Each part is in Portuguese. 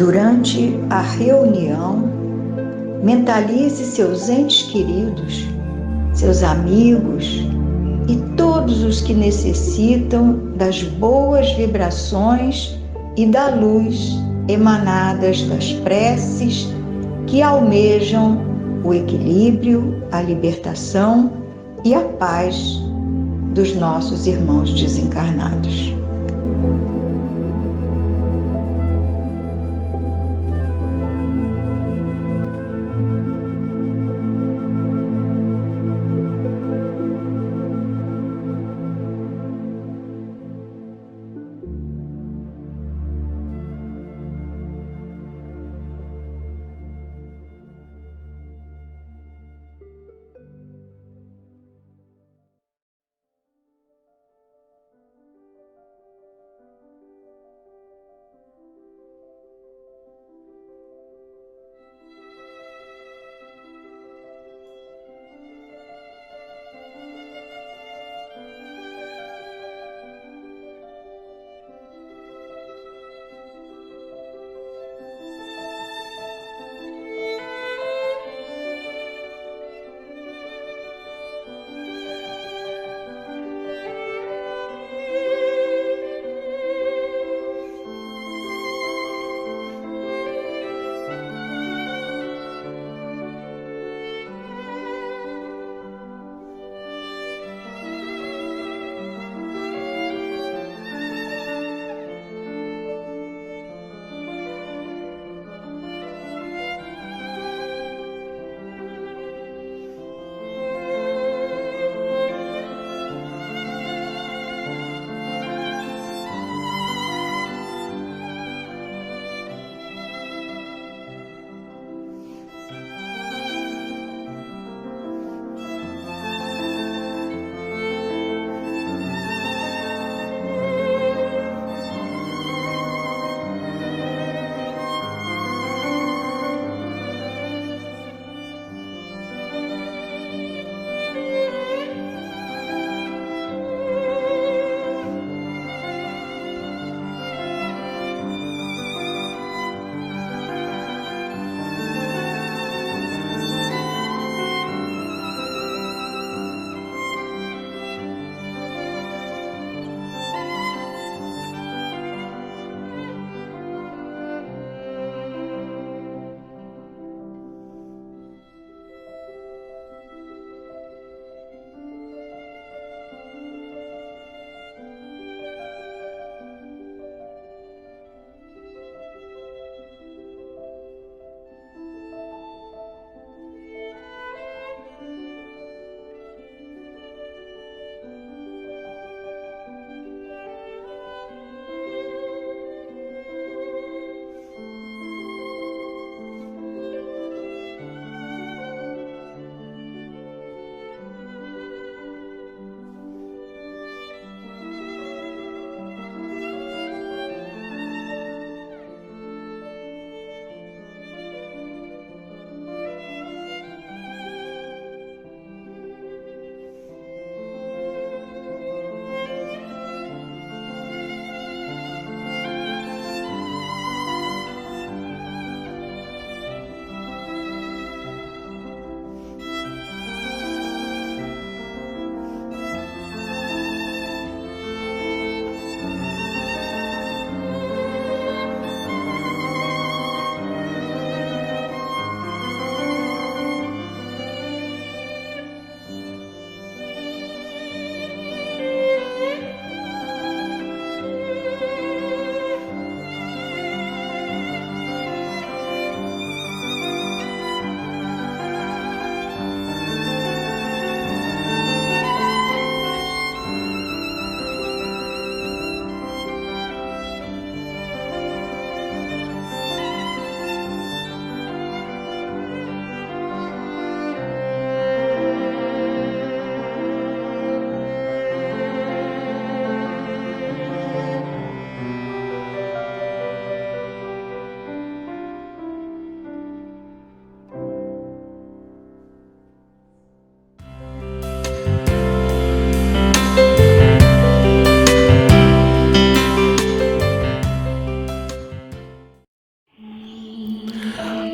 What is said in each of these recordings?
Durante a reunião, mentalize seus entes queridos, seus amigos e todos os que necessitam das boas vibrações e da luz emanadas das preces que almejam o equilíbrio, a libertação e a paz dos nossos irmãos desencarnados.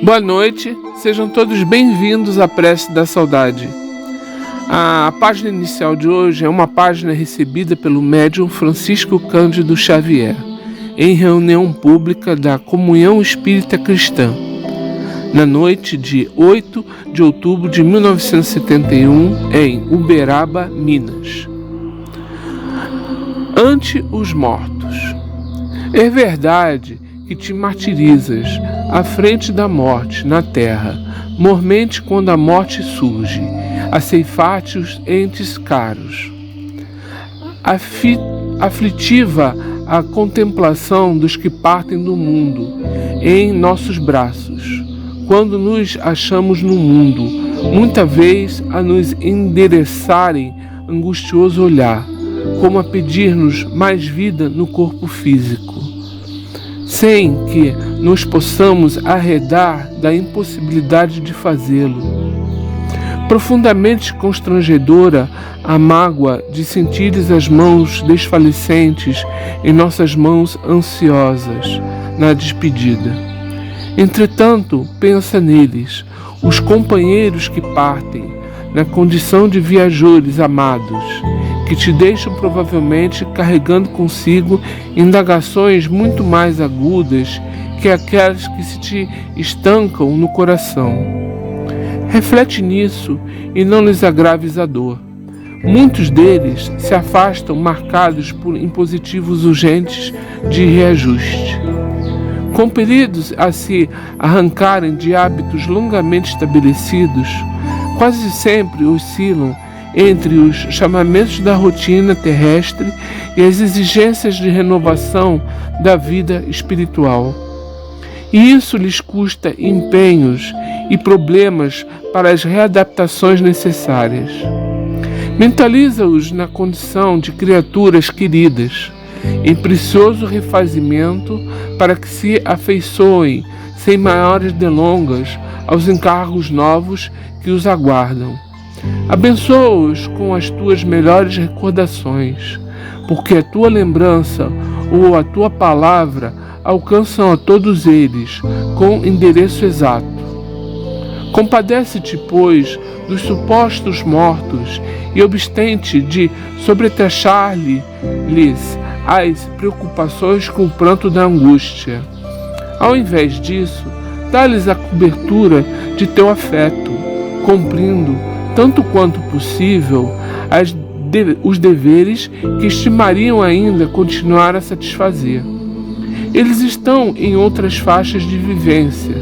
Boa noite, sejam todos bem-vindos à Prece da Saudade. A página inicial de hoje é uma página recebida pelo médium Francisco Cândido Xavier, em reunião pública da Comunhão Espírita Cristã, na noite de 8 de outubro de 1971, em Uberaba, Minas. Ante os mortos. É verdade que te martirizas à frente da morte na terra, mormente quando a morte surge, a ceifar-te os entes caros. Aflitiva a contemplação dos que partem do mundo em nossos braços, quando nos achamos no mundo, muita vez a nos endereçarem angustioso olhar, como a pedir-nos mais vida no corpo físico, sem que nos possamos arredar da impossibilidade de fazê-lo. Profundamente constrangedora a mágoa de sentires as mãos desfalecentes em nossas mãos ansiosas na despedida. Entretanto, pensa neles, os companheiros que partem, na condição de viajores amados, que te deixam provavelmente carregando consigo indagações muito mais agudas que aquelas que se te estancam no coração. Reflete nisso e não lhes agraves a dor. Muitos deles se afastam marcados por impositivos urgentes de reajuste. Compelidos a se arrancarem de hábitos longamente estabelecidos, quase sempre oscilam entre os chamamentos da rotina terrestre e as exigências de renovação da vida espiritual. E isso lhes custa empenhos e problemas para as readaptações necessárias. Mentaliza-os na condição de criaturas queridas, em precioso refazimento para que se afeiçoem, sem maiores delongas, aos encargos novos que os aguardam. Abençoa-os com as tuas melhores recordações, porque a tua lembrança ou a tua palavra alcançam a todos eles com endereço exato. Compadece-te, pois, dos supostos mortos e obstente de sobretaxar-lhes as preocupações com o pranto da angústia. Ao invés disso, dá-lhes a cobertura de teu afeto, cumprindo, tanto quanto possível, os deveres que estimariam ainda continuar a satisfazer. Eles estão em outras faixas de vivência,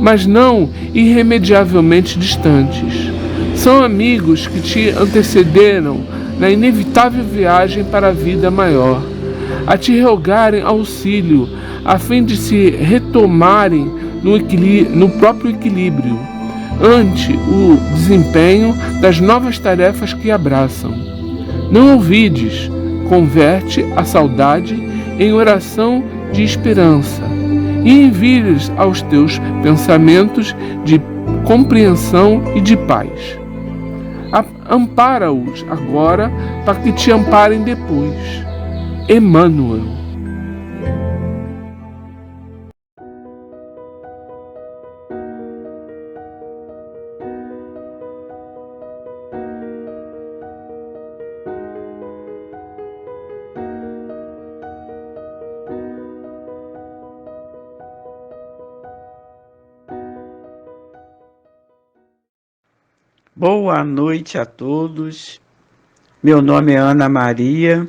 mas não irremediavelmente distantes. São amigos que te antecederam na inevitável viagem para a vida maior, a te rogarem auxílio, a fim de se retomarem no próprio equilíbrio, ante o desempenho das novas tarefas que abraçam. Não ouvides, converte a saudade em oração de esperança e envie-lhes aos teus pensamentos de compreensão e de paz. Ampara-os agora para que te amparem depois. Emmanuel. Boa noite a todos. Meu nome é Ana Maria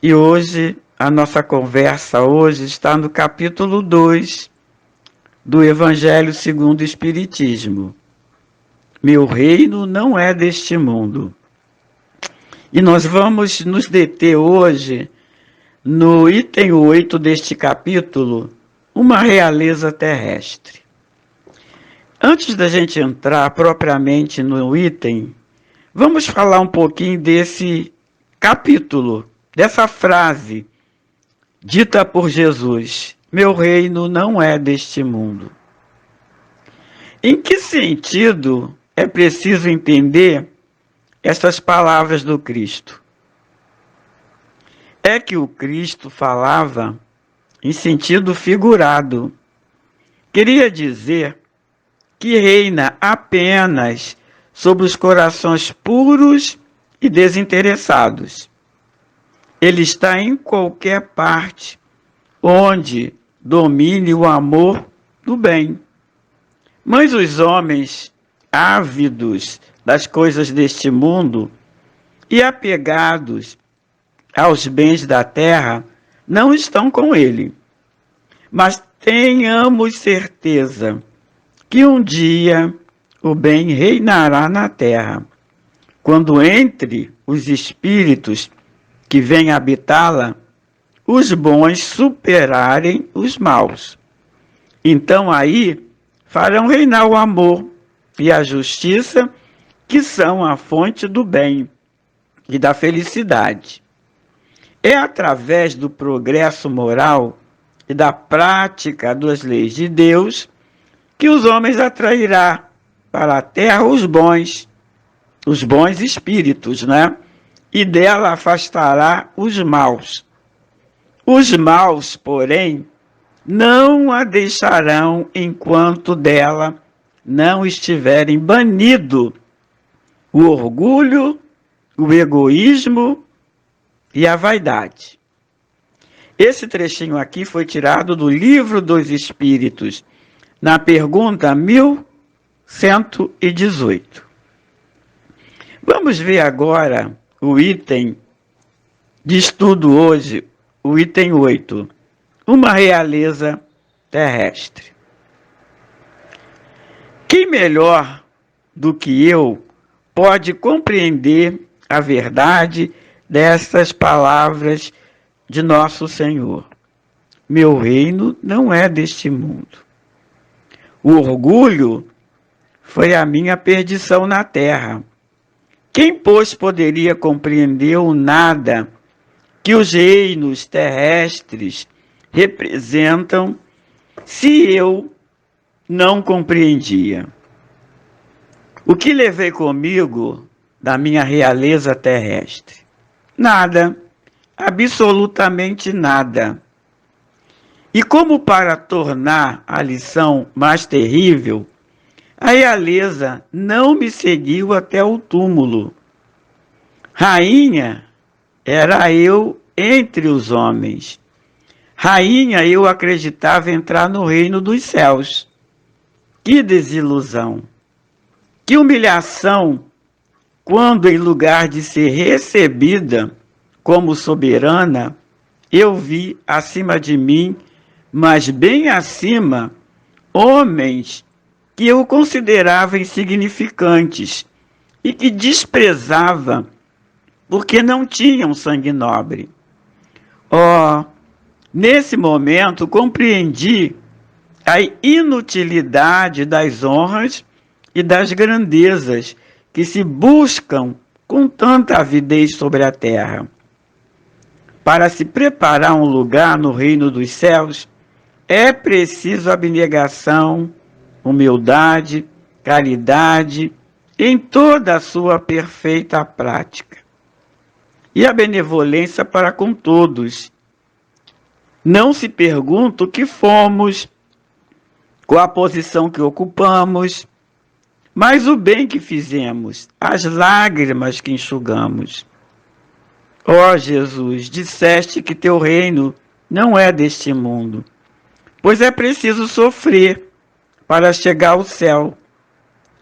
e hoje a nossa conversa está no capítulo 2 do Evangelho segundo o Espiritismo. Meu reino não é deste mundo. E nós vamos nos deter hoje no item 8 deste capítulo, uma realeza terrestre. Antes da gente entrar propriamente no item, vamos falar um pouquinho desse capítulo, dessa frase dita por Jesus: meu reino não é deste mundo. Em que sentido é preciso entender essas palavras do Cristo? É que o Cristo falava em sentido figurado, queria dizer que reina apenas sobre os corações puros e desinteressados. Ele está em qualquer parte onde domine o amor do bem. Mas os homens ávidos das coisas deste mundo e apegados aos bens da terra não estão com ele. Mas tenhamos certeza que um dia o bem reinará na terra, quando entre os espíritos que vêm habitá-la, os bons superarem os maus. Então aí farão reinar o amor e a justiça, que são a fonte do bem e da felicidade. É através do progresso moral e da prática das leis de Deus que os homens atrairá para a terra os bons espíritos, né? E dela afastará os maus. Os maus, porém, não a deixarão enquanto dela não estiverem banido o orgulho, o egoísmo e a vaidade. Esse trechinho aqui foi tirado do Livro dos Espíritos, na pergunta 1118. Vamos ver agora o item de estudo hoje, o item 8. Uma realeza terrestre. Quem melhor do que eu pode compreender a verdade dessas palavras de nosso Senhor? Meu reino não é deste mundo. O orgulho foi a minha perdição na terra. Quem, pois, poderia compreender o nada que os reinos terrestres representam se eu não compreendia? O que levei comigo da minha realeza terrestre? Nada, absolutamente nada. E como para tornar a lição mais terrível, a realeza não me seguiu até o túmulo. Rainha era eu entre os homens. Rainha eu acreditava entrar no reino dos céus. Que desilusão! Que humilhação, quando em lugar de ser recebida como soberana, eu vi acima de mim, mas bem acima, homens que eu considerava insignificantes e que desprezava porque não tinham sangue nobre. Nesse momento compreendi a inutilidade das honras e das grandezas que se buscam com tanta avidez sobre a terra. Para se preparar um lugar no reino dos céus, é preciso abnegação, humildade, caridade, em toda a sua perfeita prática. E a benevolência para com todos. Não se pergunta o que fomos, qual a posição que ocupamos, mas o bem que fizemos, as lágrimas que enxugamos. Jesus, disseste que teu reino não é deste mundo, pois é preciso sofrer para chegar ao céu,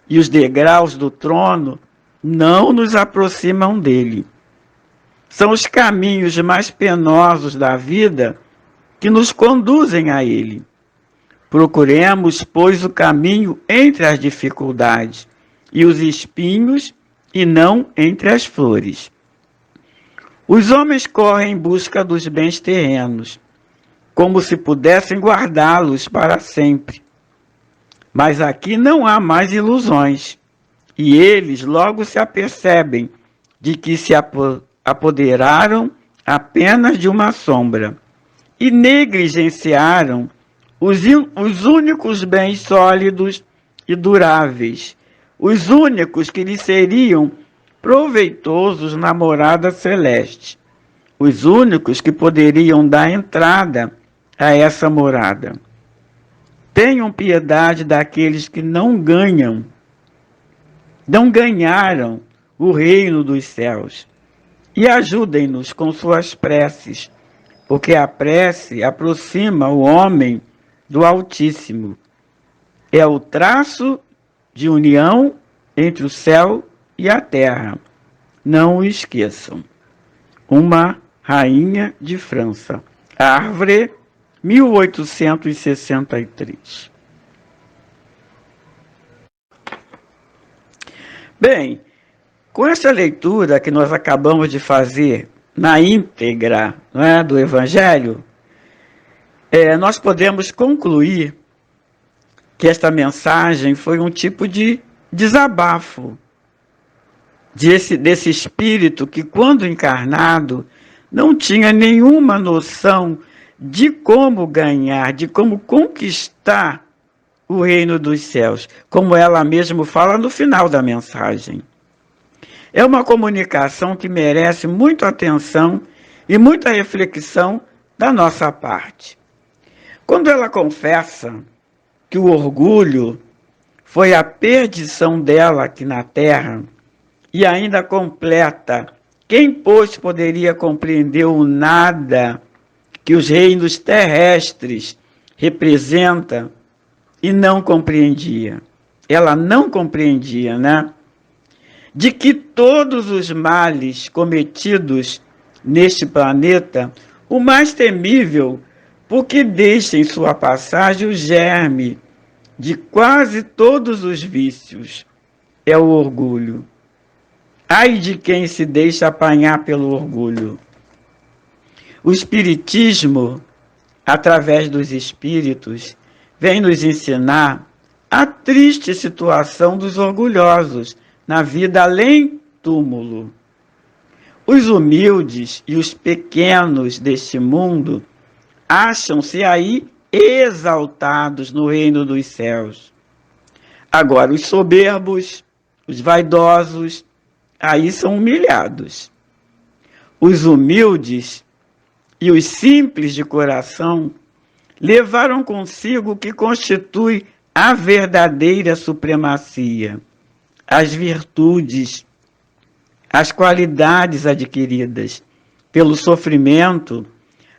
e os degraus do trono não nos aproximam dele. São os caminhos mais penosos da vida que nos conduzem a ele. Procuremos, pois, o caminho entre as dificuldades e os espinhos, e não entre as flores. Os homens correm em busca dos bens terrenos, como se pudessem guardá-los para sempre. Mas aqui não há mais ilusões, e eles logo se apercebem de que se apoderaram apenas de uma sombra e negligenciaram os únicos bens sólidos e duráveis, os únicos que lhes seriam proveitosos na morada celeste, os únicos que poderiam dar entrada a essa morada. Tenham piedade daqueles que não ganharam o reino dos céus. E ajudem-nos com suas preces, porque a prece aproxima o homem do Altíssimo. É o traço de união entre o céu e a terra. Não o esqueçam. Uma rainha de França. Havre, 1863. Bem, com essa leitura que nós acabamos de fazer na íntegra, não é, do Evangelho, nós podemos concluir que esta mensagem foi um tipo de desabafo desse espírito que, quando encarnado, não tinha nenhuma noção de como ganhar, de como conquistar o reino dos céus, como ela mesma fala no final da mensagem. É uma comunicação que merece muita atenção e muita reflexão da nossa parte. Quando ela confessa que o orgulho foi a perdição dela aqui na terra, e ainda completa: quem, pois, poderia compreender o nada que os reinos terrestres representam e não compreendia? Ela não compreendia, né? De que todos os males cometidos neste planeta, o mais temível, porque deixa em sua passagem o germe de quase todos os vícios, é o orgulho. Ai de quem se deixa apanhar pelo orgulho. O Espiritismo, através dos espíritos, vem nos ensinar a triste situação dos orgulhosos na vida além túmulo. Os humildes e os pequenos deste mundo acham-se aí exaltados no reino dos céus. Agora, os soberbos, os vaidosos, aí são humilhados. Os humildes e os simples de coração levaram consigo o que constitui a verdadeira supremacia, as virtudes, as qualidades adquiridas pelo sofrimento,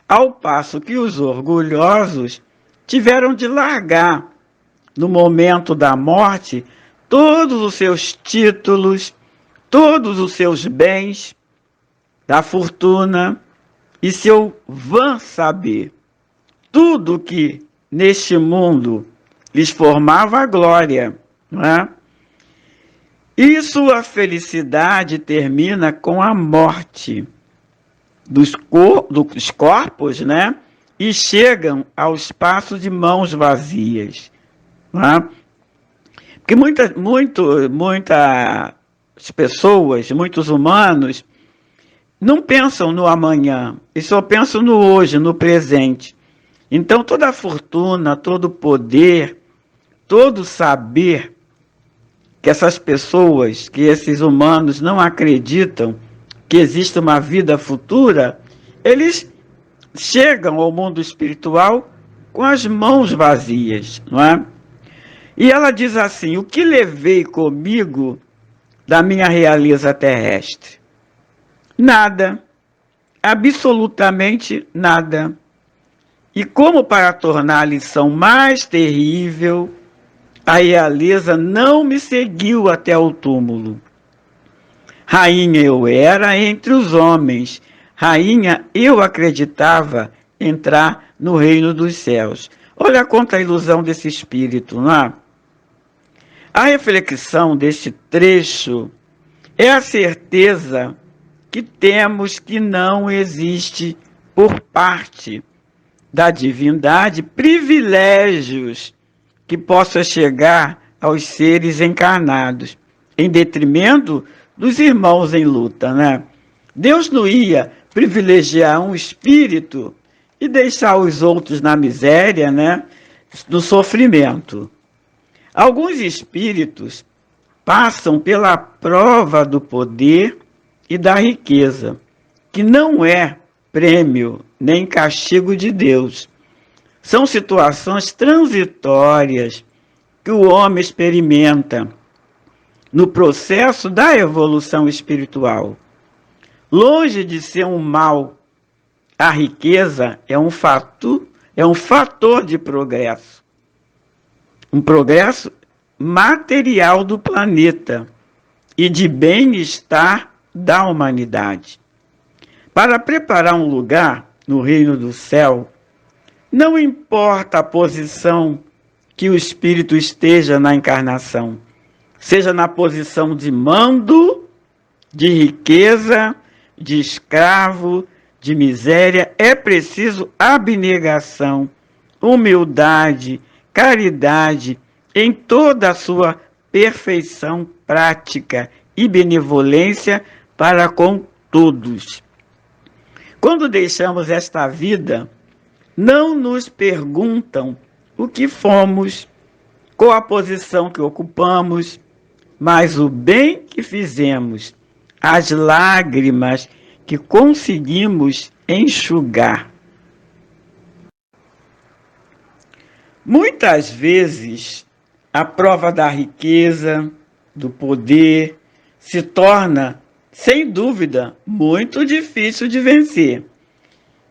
ao passo que os orgulhosos tiveram de largar, no momento da morte, todos os seus títulos, todos os seus bens, da fortuna e seu vã saber. Tudo que neste mundo lhes formava a glória, não é? E sua felicidade termina com a morte dos corpos, né? E chegam ao espaço de mãos vazias. Não é? Porque muitas pessoas, muitos humanos, não pensam no amanhã, e só pensam no hoje, no presente. Então, toda a fortuna, todo o poder, todo o saber que essas pessoas, que esses humanos não acreditam que existe uma vida futura, eles chegam ao mundo espiritual com as mãos vazias, não é? E ela diz assim: o que levei comigo da minha realeza terrestre? Nada, absolutamente nada. E como para tornar a lição mais terrível, a realeza não me seguiu até o túmulo. Rainha eu era entre os homens, rainha eu acreditava entrar no reino dos céus. Olha quanta a ilusão desse espírito, não é? A reflexão deste trecho é a certeza que temos que não existe por parte da divindade privilégios que possa chegar aos seres encarnados, em detrimento dos irmãos em luta, né? Deus não ia privilegiar um espírito e deixar os outros na miséria, né? No sofrimento. Alguns espíritos passam pela prova do poder e da riqueza, que não é prêmio nem castigo de Deus. são situações transitórias que o homem experimenta no processo da evolução espiritual. Longe de ser um mal, a riqueza é um fator de progresso. Um progresso material do planeta e de bem-estar da humanidade. Para preparar um lugar no reino do céu, não importa a posição que o espírito esteja na encarnação, seja na posição de mando, de riqueza, de escravo, de miséria, é preciso abnegação, humildade, caridade em toda a sua perfeição prática e benevolência para com todos. Quando deixamos esta vida, não nos perguntam o que fomos, qual a posição que ocupamos, mas o bem que fizemos, as lágrimas que conseguimos enxugar. Muitas vezes, a prova da riqueza, do poder, se torna, sem dúvida, muito difícil de vencer.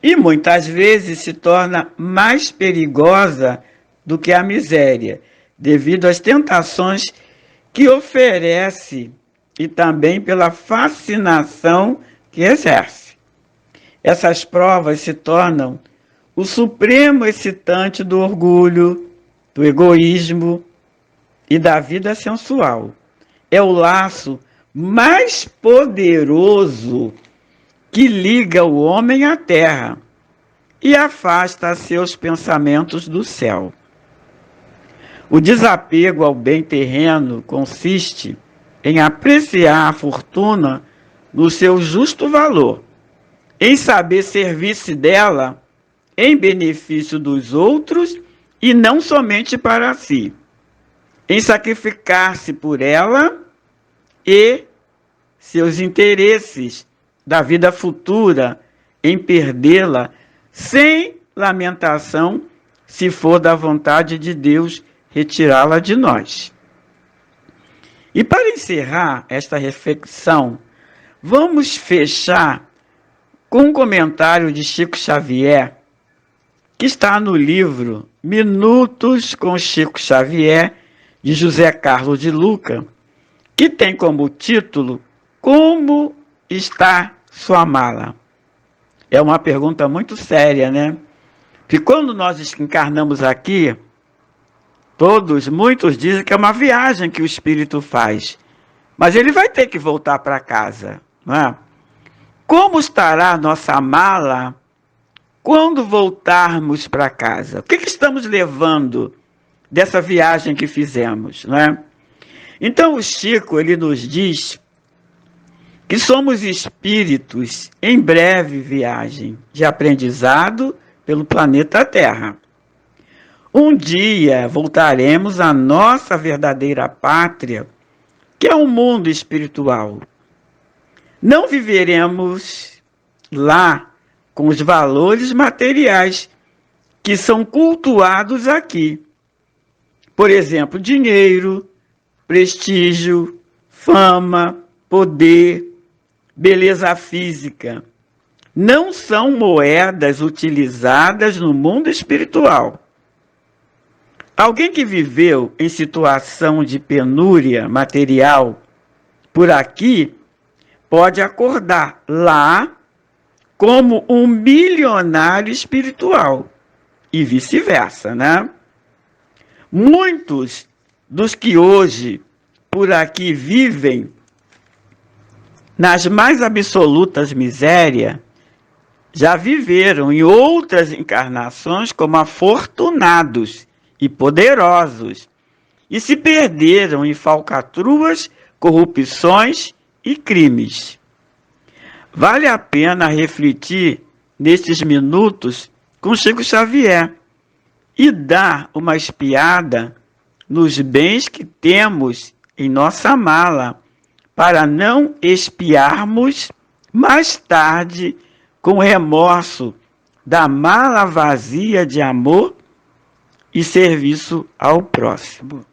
E muitas vezes se torna mais perigosa do que a miséria, devido às tentações que oferece e também pela fascinação que exerce. Essas provas se tornam o supremo excitante do orgulho, do egoísmo e da vida sensual. É o laço mais poderoso que liga o homem à terra e afasta seus pensamentos do céu. O desapego ao bem terreno consiste em apreciar a fortuna no seu justo valor, em saber servir-se dela em benefício dos outros e não somente para si, em sacrificar-se por ela e seus interesses da vida futura, em perdê-la sem lamentação, se for da vontade de Deus retirá-la de nós. E para encerrar esta reflexão, vamos fechar com um comentário de Chico Xavier, que está no livro Minutos com Chico Xavier, de José Carlos de Luca, que tem como título Como está sua mala? É uma pergunta muito séria, né? Porque quando nós encarnamos aqui, muitos dizem que é uma viagem que o espírito faz, mas ele vai ter que voltar para casa, não é? Como estará a nossa mala quando voltarmos para casa? O que estamos levando dessa viagem que fizemos, não é? Então o Chico, ele nos diz que somos espíritos em breve viagem de aprendizado pelo planeta Terra. Um dia voltaremos à nossa verdadeira pátria, que é o mundo espiritual. Não viveremos lá com os valores materiais que são cultuados aqui. Por exemplo, dinheiro, prestígio, fama, poder, beleza física. Não são moedas utilizadas no mundo espiritual. Alguém que viveu em situação de penúria material por aqui pode acordar lá como um milionário espiritual e vice-versa, né? Muitos dos que hoje por aqui vivem nas mais absolutas misérias já viveram em outras encarnações como afortunados e poderosos, e se perderam em falcatruas, corrupções e crimes. Vale a pena refletir nestes minutos com Chico Xavier e dar uma espiada nos bens que temos em nossa mala, para não espiarmos mais tarde com remorso da mala vazia de amor e serviço ao próximo.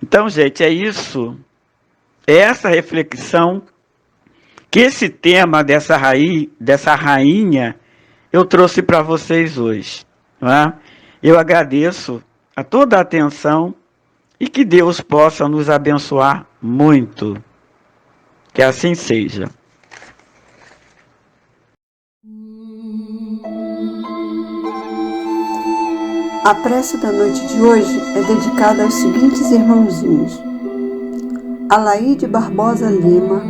Então, gente, é isso. É essa reflexão que esse tema dessa rainha eu trouxe para vocês hoje. Não é? Eu agradeço a toda a atenção e que Deus possa nos abençoar muito. Que assim seja. A prece da noite de hoje é dedicada aos seguintes irmãozinhos: Alaide Barbosa Lima,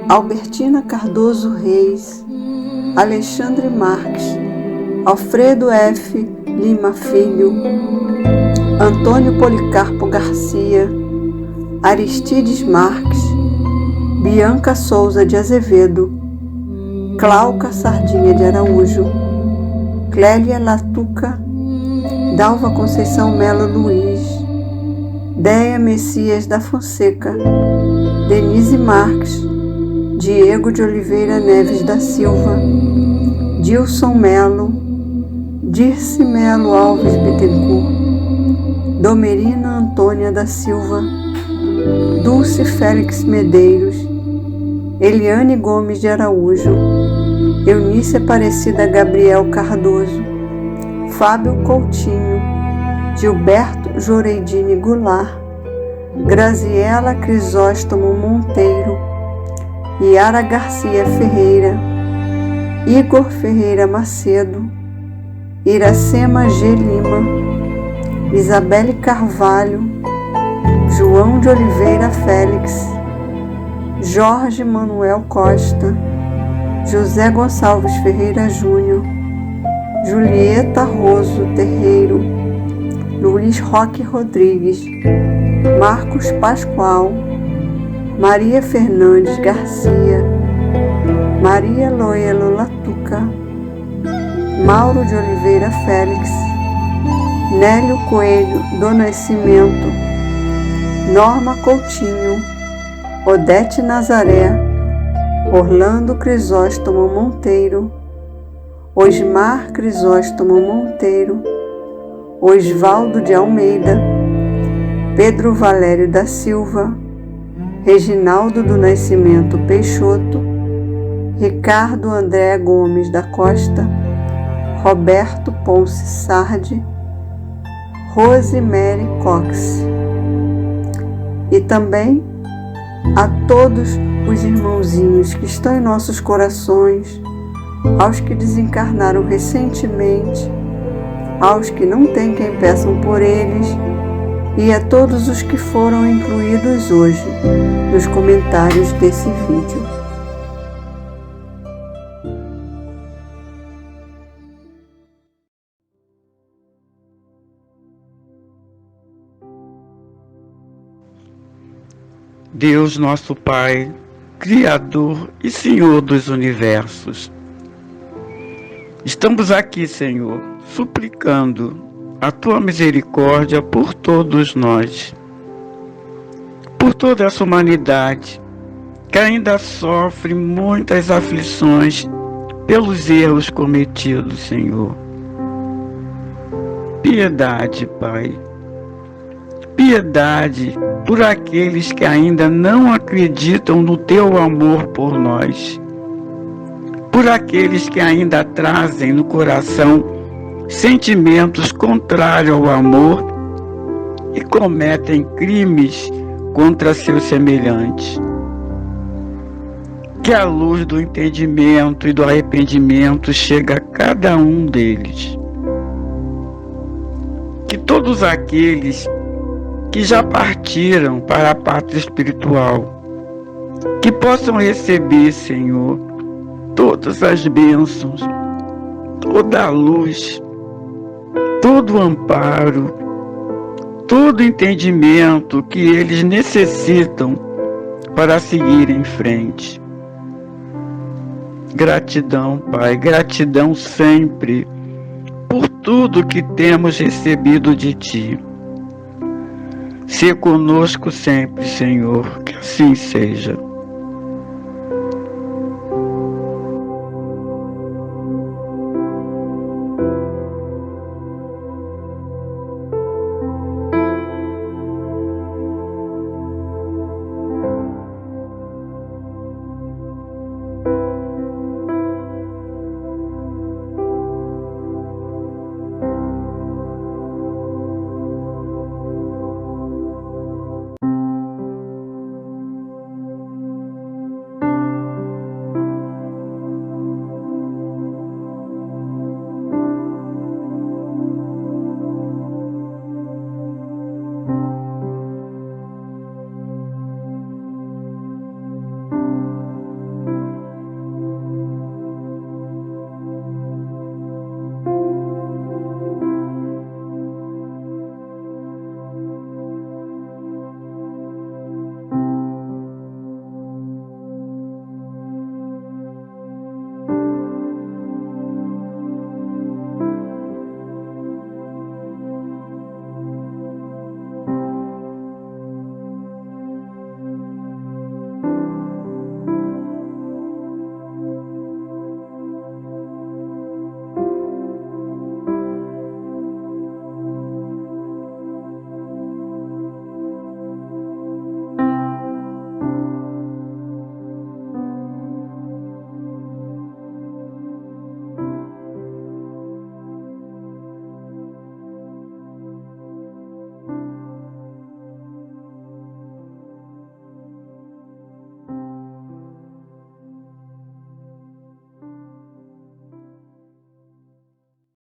Albertina Cardoso Reis, Alexandre Marques, Alfredo F. Lima Filho, Antônio Policarpo Garcia, Aristides Marques, Bianca Souza de Azevedo, Cláudia Sardinha de Araújo, Clélia Latuca, Dalva Conceição Melo Luiz, Déia Messias da Fonseca, Denise Marques, Diego de Oliveira Neves da Silva, Dilson Melo, Dirce Melo Alves Bittencourt, Domerina Antônia da Silva, Dulce Félix Medeiros, Eliane Gomes de Araújo, Eunice Aparecida Gabriel Cardoso, Fábio Coutinho, Gilberto Joreidini Goulart, Graziela Crisóstomo Monteiro, Yara Garcia Ferreira, Igor Ferreira Macedo, Iracema G. Lima, Isabelle Carvalho, João de Oliveira Félix, Jorge Manuel Costa, José Gonçalves Ferreira Júnior, Julieta Roso Terreiro, Luiz Roque Rodrigues, Marcos Pascoal, Maria Fernandes Garcia, Maria Loelo Latuca, Mauro de Oliveira Félix, Nélio Coelho do Nascimento, Norma Coutinho, Odete Nazaré, Orlando Crisóstomo Monteiro, Osmar Crisóstomo Monteiro, Osvaldo de Almeida, Pedro Valério da Silva, Reginaldo do Nascimento Peixoto, Ricardo André Gomes da Costa, Roberto Ponce Sardi, Rosemary Cox. E também a todos os irmãozinhos que estão em nossos corações, aos que desencarnaram recentemente, aos que não têm quem peçam por eles, e a todos os que foram incluídos hoje nos comentários desse vídeo. Deus nosso Pai, Criador e Senhor dos universos, estamos aqui, Senhor, suplicando a Tua misericórdia por todos nós, por toda essa humanidade que ainda sofre muitas aflições pelos erros cometidos, Senhor. Piedade, Pai. Piedade por aqueles que ainda não acreditam no Teu amor por nós, por aqueles que ainda trazem no coração sentimentos contrários ao amor e cometem crimes contra seus semelhantes. Que a luz do entendimento e do arrependimento chegue a cada um deles. Que todos aqueles que já partiram para a pátria espiritual, que possam receber, Senhor, todas as bênçãos, toda a luz, todo o amparo, todo o entendimento que eles necessitam para seguir em frente. Gratidão, Pai, gratidão sempre por tudo que temos recebido de Ti. Sê conosco sempre, Senhor, que assim seja.